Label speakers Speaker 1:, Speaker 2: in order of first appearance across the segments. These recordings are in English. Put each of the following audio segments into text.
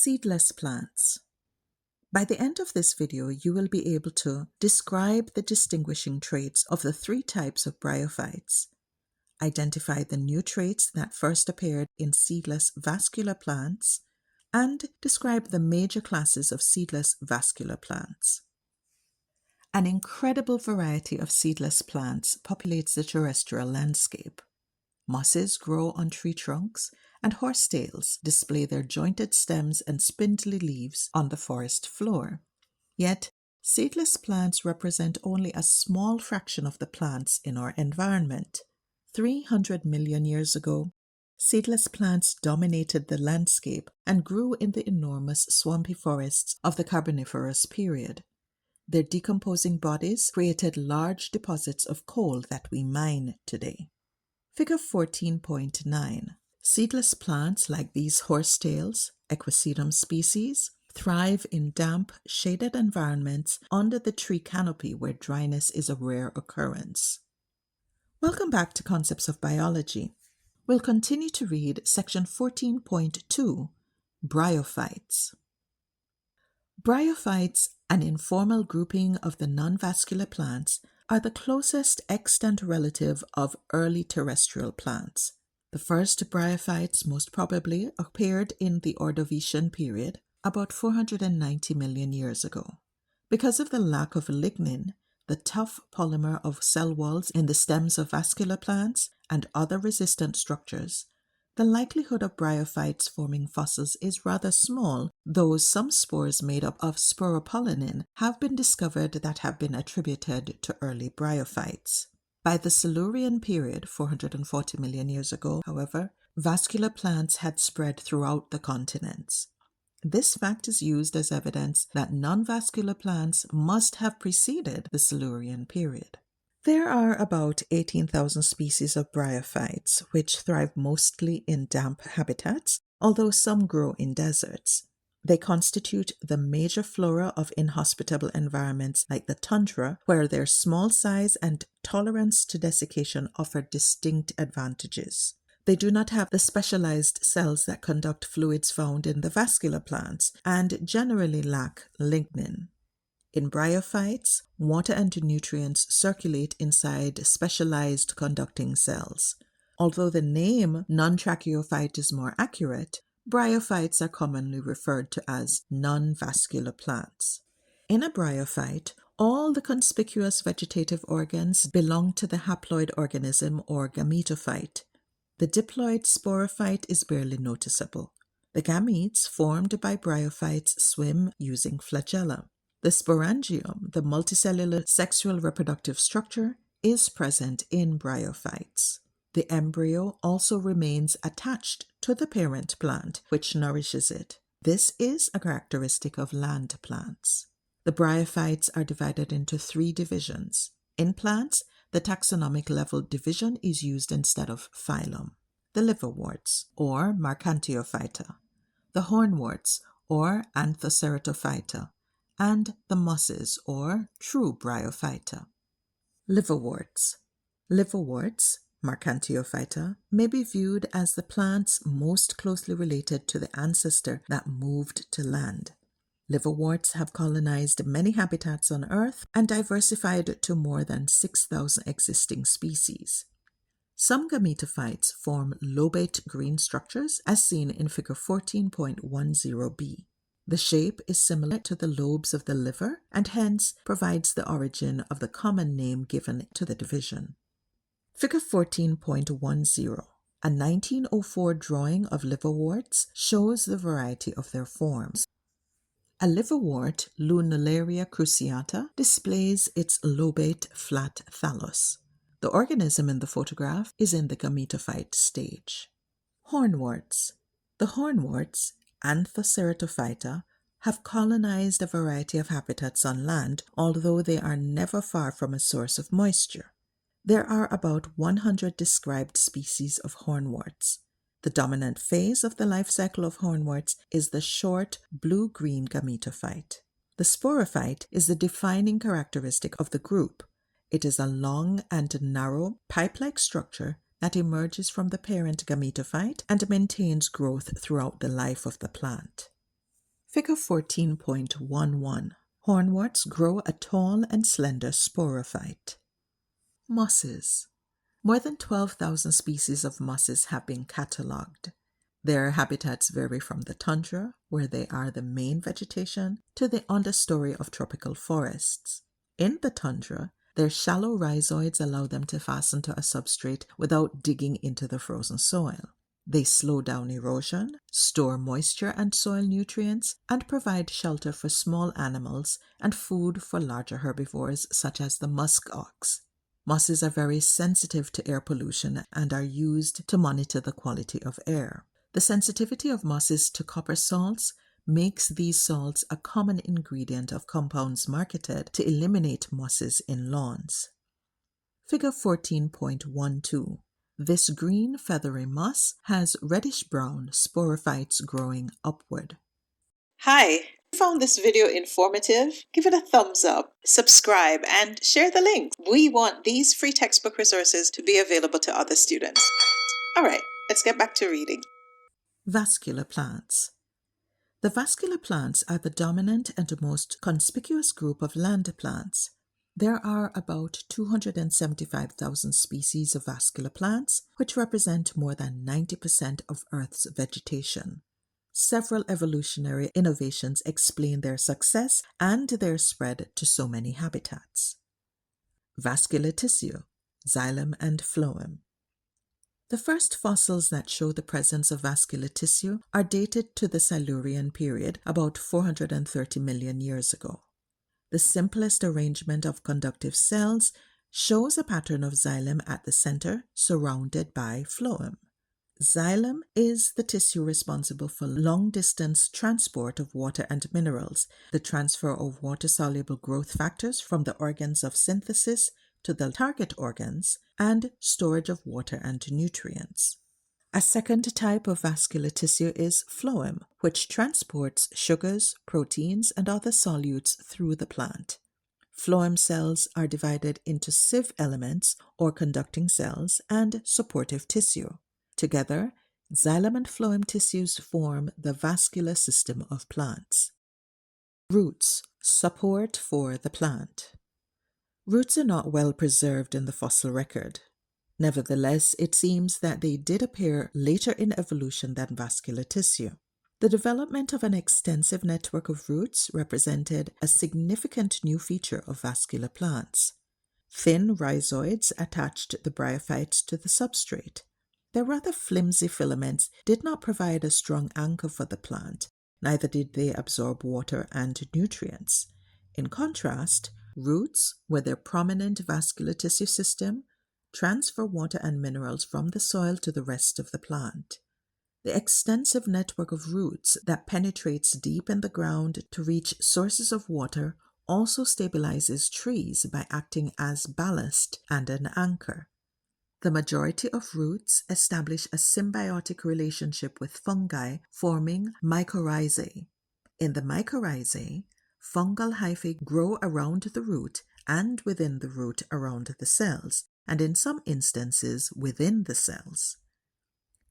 Speaker 1: Seedless plants. By the end of this video, you will be able to describe the distinguishing traits of the three types of bryophytes, identify the new traits that first appeared in seedless vascular plants, and describe the major classes of seedless vascular plants. An incredible variety of seedless plants populates the terrestrial landscape. Mosses grow on tree trunks, and horsetails display their jointed stems and spindly leaves on the forest floor. Yet, seedless plants represent only a small fraction of the plants in our environment. 300 million years ago, seedless plants dominated the landscape and grew in the enormous swampy forests of the Carboniferous period. Their decomposing bodies created large deposits of coal that we mine today. Figure 14.9. Seedless plants like these horsetails, Equisedum species, thrive in damp, shaded environments under the tree canopy where dryness is a rare occurrence. Welcome back to Concepts of Biology. We'll continue to read section 14.2, Bryophytes. Bryophytes, an informal grouping of the non-vascular plants, are the closest extant relative of early terrestrial plants. The first bryophytes most probably appeared in the Ordovician period, about 490 million years ago. Because of the lack of lignin, the tough polymer of cell walls in the stems of vascular plants, and other resistant structures, the likelihood of bryophytes forming fossils is rather small, though some spores made up of sporopollenin have been discovered that have been attributed to early bryophytes. By the Silurian period, 440 million years ago, however, vascular plants had spread throughout the continents. This fact is used as evidence that non-vascular plants must have preceded the Silurian period. There are about 18,000 species of bryophytes, which thrive mostly in damp habitats, although some grow in deserts. They constitute the major flora of inhospitable environments like the tundra, where their small size and tolerance to desiccation offer distinct advantages. They do not have the specialized cells that conduct fluids found in the vascular plants and generally lack lignin. In bryophytes, water and nutrients circulate inside specialized conducting cells. Although the name non-tracheophyte is more accurate, bryophytes are commonly referred to as non-vascular plants. In a bryophyte, all the conspicuous vegetative organs belong to the haploid organism or gametophyte. The diploid sporophyte is barely noticeable. The gametes formed by bryophytes swim using flagella. The sporangium, the multicellular sexual reproductive structure, is present in bryophytes. The embryo also remains attached to the parent plant, which nourishes it. This is a characteristic of land plants. The bryophytes are divided into three divisions. In plants, the taxonomic level division is used instead of phylum. The liverworts, or Marcantiophyta, the hornworts, or Anthoceratophyta, and the mosses, or true bryophyta. Liverworts. Liverworts, Marcantiophyta, may be viewed as the plants most closely related to the ancestor that moved to land. Liverworts have colonized many habitats on Earth and diversified to more than 6,000 existing species. Some gametophytes form lobate green structures, as seen in Figure 14.10b. The shape is similar to the lobes of the liver and hence provides the origin of the common name given to the division. Figure 14.10. A 1904 drawing of liverworts shows the variety of their forms. A liverwort, Lunularia cruciata, displays its lobate flat thallus. The organism in the photograph is in the gametophyte stage. Hornworts. The hornworts, Anthoceratophyta, have colonized a variety of habitats on land, although they are never far from a source of moisture. There are about 100 described species of hornworts. The dominant phase of the life cycle of hornworts is the short blue-green gametophyte. The sporophyte is the defining characteristic of the group. It is a long and narrow pipe-like structure that emerges from the parent gametophyte and maintains growth throughout the life of the plant. Figure 14.11. Hornworts grow a tall and slender sporophyte. Mosses. More than 12,000 species of mosses have been catalogued. Their habitats vary from the tundra, where they are the main vegetation, to the understory of tropical forests. In the tundra, their shallow rhizoids allow them to fasten to a substrate without digging into the frozen soil. They slow down erosion, store moisture and soil nutrients, and provide shelter for small animals and food for larger herbivores such as the musk ox. Mosses are very sensitive to air pollution and are used to monitor the quality of air. The sensitivity of mosses to copper salts makes these salts a common ingredient of compounds marketed to eliminate mosses in lawns. Figure 14.12. This green feathery moss has reddish-brown sporophytes growing upward. Hi! If you found this video informative, give it a thumbs up, subscribe, and share the link. We want these free textbook resources to be available to other students. Alright, let's get back to reading. Vascular plants. The vascular plants are the dominant and most conspicuous group of land plants. There are about 275,000 species of vascular plants, which represent more than 90% of Earth's vegetation. Several evolutionary innovations explain their success and their spread to so many habitats. Vascular tissue, Xylem and Phloem. The first fossils that show the presence of vascular tissue are dated to the Silurian period, about 430 million years ago. The simplest arrangement of conductive cells shows a pattern of xylem at the center, surrounded by phloem. Xylem is the tissue responsible for long-distance transport of water and minerals, the transfer of water-soluble growth factors from the organs of synthesis to the target organs, and storage of water and nutrients. A second type of vascular tissue is phloem, which transports sugars, proteins, and other solutes through the plant. Phloem cells are divided into sieve elements, or conducting cells, and supportive tissue. Together, xylem and phloem tissues form the vascular system of plants. Roots, support for the plant. Roots are not well preserved in the fossil record. Nevertheless, it seems that they did appear later in evolution than vascular tissue. The development of an extensive network of roots represented a significant new feature of vascular plants. Thin rhizoids attached the bryophytes to the substrate. Their rather flimsy filaments did not provide a strong anchor for the plant, neither did they absorb water and nutrients. In contrast, roots, with their prominent vascular tissue system, transfer water and minerals from the soil to the rest of the plant. The extensive network of roots that penetrates deep in the ground to reach sources of water also stabilizes trees by acting as ballast and an anchor. The majority of roots establish a symbiotic relationship with fungi, forming mycorrhizae. In the mycorrhizae, fungal hyphae grow around the root and within the root around the cells, and in some instances within the cells.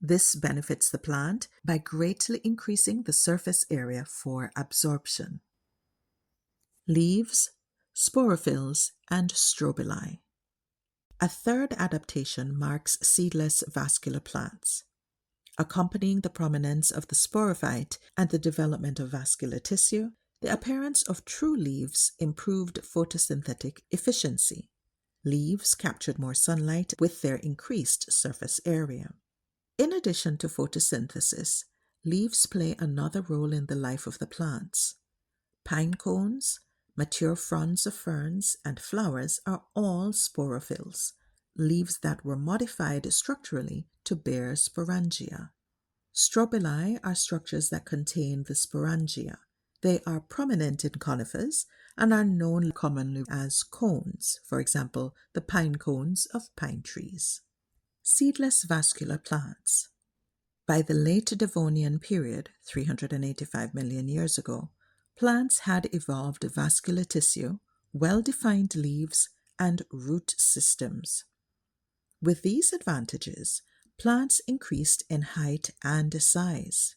Speaker 1: This benefits the plant by greatly increasing the surface area for absorption. Leaves, Sporophylls, and Strobili. A third adaptation marks seedless vascular plants. Accompanying the prominence of the sporophyte and the development of vascular tissue, the appearance of true leaves improved photosynthetic efficiency. Leaves captured more sunlight with their increased surface area. In addition to photosynthesis, leaves play another role in the life of the plants. Pine cones, mature fronds of ferns, and flowers are all sporophylls, leaves that were modified structurally to bear sporangia. Strobili are structures that contain the sporangia. They are prominent in conifers and are known commonly as cones, for example, the pine cones of pine trees. Seedless vascular plants. By the late Devonian period, 385 million years ago, plants had evolved vascular tissue, well-defined leaves, and root systems. With these advantages, plants increased in height and size.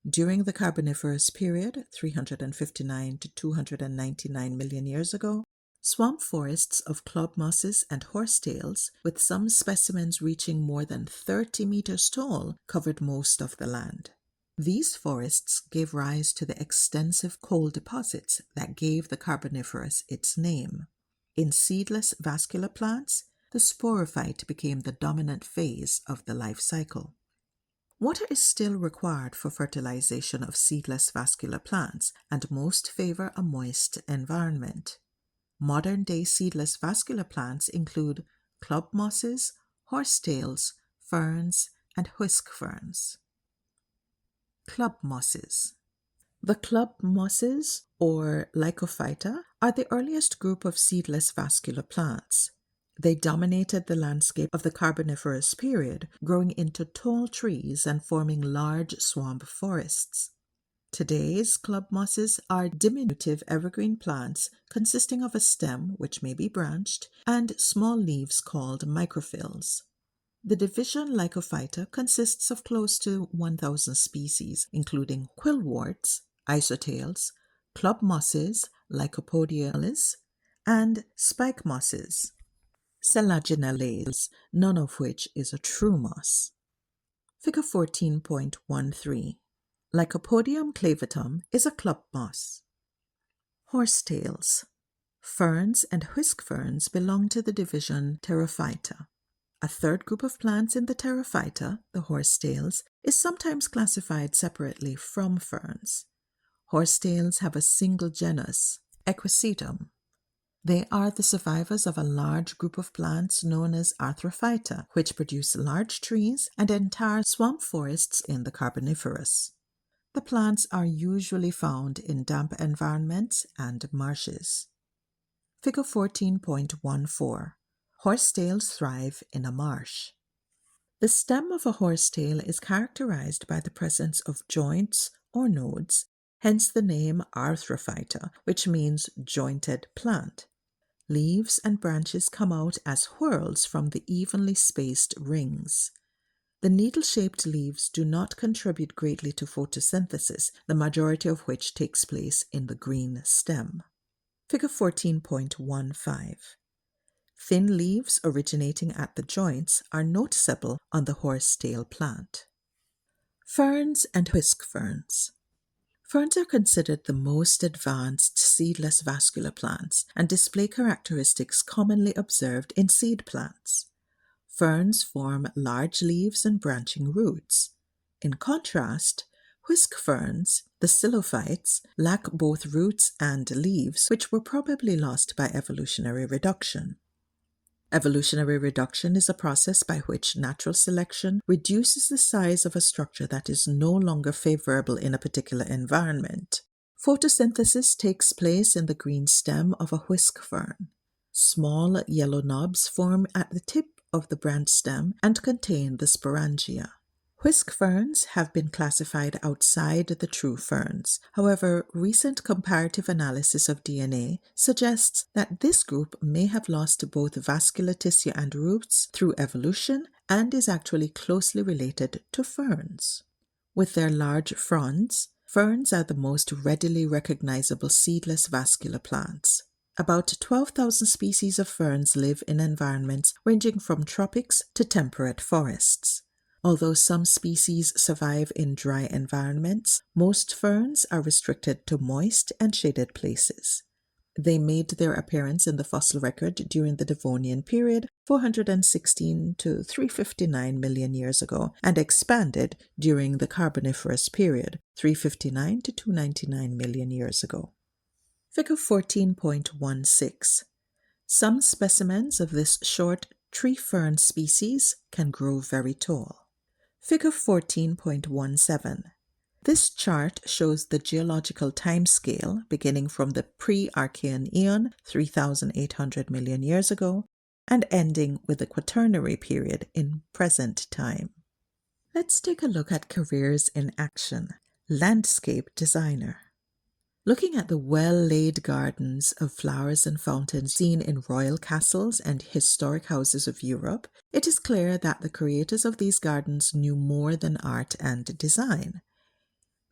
Speaker 1: During the Carboniferous period, 359 to 299 million years ago, swamp forests of club mosses and horsetails, with some specimens reaching more than 30 meters tall, covered most of the land. These forests gave rise to the extensive coal deposits that gave the Carboniferous its name. In seedless vascular plants, the sporophyte became the dominant phase of the life cycle. Water is still required for fertilization of seedless vascular plants, and most favor a moist environment. Modern-day seedless vascular plants include club mosses, horsetails, ferns, and whisk ferns. Club mosses. The club mosses, or Lycophyta, are the earliest group of seedless vascular plants. They dominated the landscape of the Carboniferous period, growing into tall trees and forming large swamp forests. Today's club mosses are diminutive evergreen plants consisting of a stem, which may be branched, and small leaves called microphylls. The division Lycophyta consists of close to 1,000 species, including quillworts, isotails, club mosses, Lycopodiales, and spike mosses, Selaginellales, none of which is a true moss. Figure 14.13. Lycopodium clavatum is a club moss. Horsetails. Ferns and whisk ferns belong to the division Pterophyta. A third group of plants in the Pterophyta, the horsetails, is sometimes classified separately from ferns. Horsetails have a single genus, Equisetum. They are the survivors of a large group of plants known as Arthrophyta, which produce large trees and entire swamp forests in the Carboniferous. The plants are usually found in damp environments and marshes. Figure 14.14. Horsetails thrive in a marsh. The stem of a horsetail is characterized by the presence of joints or nodes, hence the name Arthrophyta, which means jointed plant. Leaves and branches come out as whorls from the evenly spaced rings. The needle-shaped leaves do not contribute greatly to photosynthesis, the majority of which takes place in the green stem. Figure 14.15. Thin leaves originating at the joints are noticeable on the horsetail plant. Ferns and whisk ferns. Ferns are considered the most advanced seedless vascular plants and display characteristics commonly observed in seed plants. Ferns form large leaves and branching roots. In contrast, whisk ferns, the xylophytes, lack both roots and leaves, which were probably lost by evolutionary reduction. Evolutionary reduction is a process by which natural selection reduces the size of a structure that is no longer favorable in a particular environment. Photosynthesis takes place in the green stem of a whisk fern. Small yellow knobs form at the tip of the branch stem and contain the sporangia. Whisk ferns have been classified outside the true ferns. However, recent comparative analysis of DNA suggests that this group may have lost both vascular tissue and roots through evolution and is actually closely related to ferns. With their large fronds, ferns are the most readily recognizable seedless vascular plants. About 12,000 species of ferns live in environments ranging from tropics to temperate forests. Although some species survive in dry environments, most ferns are restricted to moist and shaded places. They made their appearance in the fossil record during the Devonian period, 416 to 359 million years ago, and expanded during the Carboniferous period, 359 to 299 million years ago. Figure 14.16. Some specimens of this short tree fern species can grow very tall. Figure 14.17. This chart shows the geological timescale beginning from the pre-Archean Eon, 3,800 million years ago, and ending with the Quaternary period in present time. Let's take a look at careers in action. Landscape designer. Looking at the well-laid gardens of flowers and fountains seen in royal castles and historic houses of Europe, it is clear that the creators of these gardens knew more than art and design.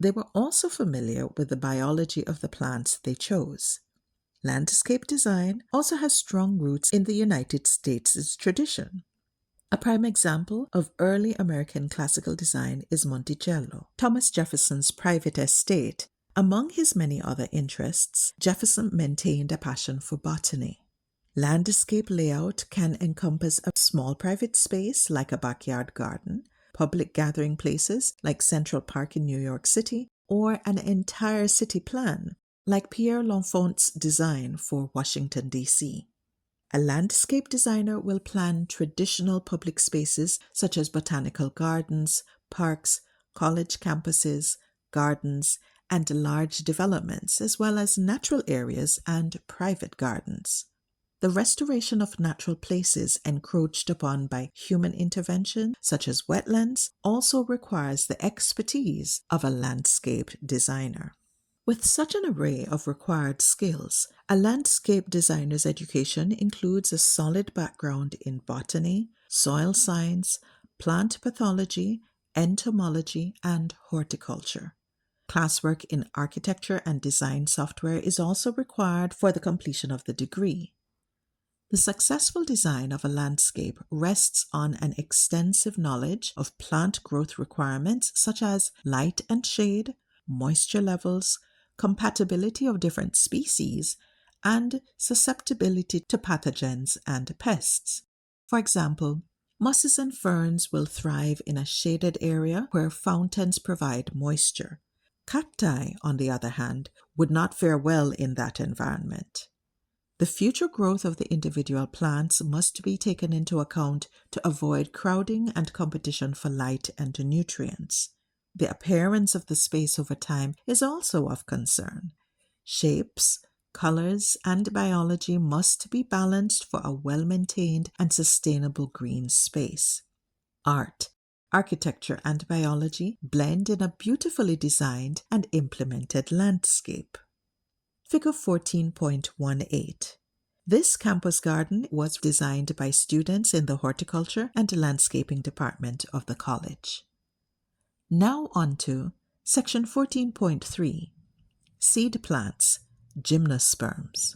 Speaker 1: They were also familiar with the biology of the plants they chose. Landscape design also has strong roots in the United States' tradition. A prime example of early American classical design is Monticello, Thomas Jefferson's private estate. Among his many other interests, Jefferson maintained a passion for botany. Landscape layout can encompass a small private space like a backyard garden, public gathering places like Central Park in New York City, or an entire city plan like Pierre L'Enfant's design for Washington, D.C. A landscape designer will plan traditional public spaces such as botanical gardens, parks, college campuses, gardens, and large developments, as well as natural areas and private gardens. The restoration of natural places encroached upon by human intervention, such as wetlands, also requires the expertise of a landscape designer. With such an array of required skills, a landscape designer's education includes a solid background in botany, soil science, plant pathology, entomology, and horticulture. Classwork in architecture and design software is also required for the completion of the degree. The successful design of a landscape rests on an extensive knowledge of plant growth requirements such as light and shade, moisture levels, compatibility of different species, and susceptibility to pathogens and pests. For example, mosses and ferns will thrive in a shaded area where fountains provide moisture. Cacti, on the other hand, would not fare well in that environment. The future growth of the individual plants must be taken into account to avoid crowding and competition for light and nutrients. The appearance of the space over time is also of concern. Shapes, colors, and biology must be balanced for a well-maintained and sustainable green space. Art, architecture, and biology blend in a beautifully designed and implemented landscape. Figure 14.18. This campus garden was designed by students in the horticulture and landscaping department of the college. Now on to Section 14.3, Seed Plants, Gymnosperms.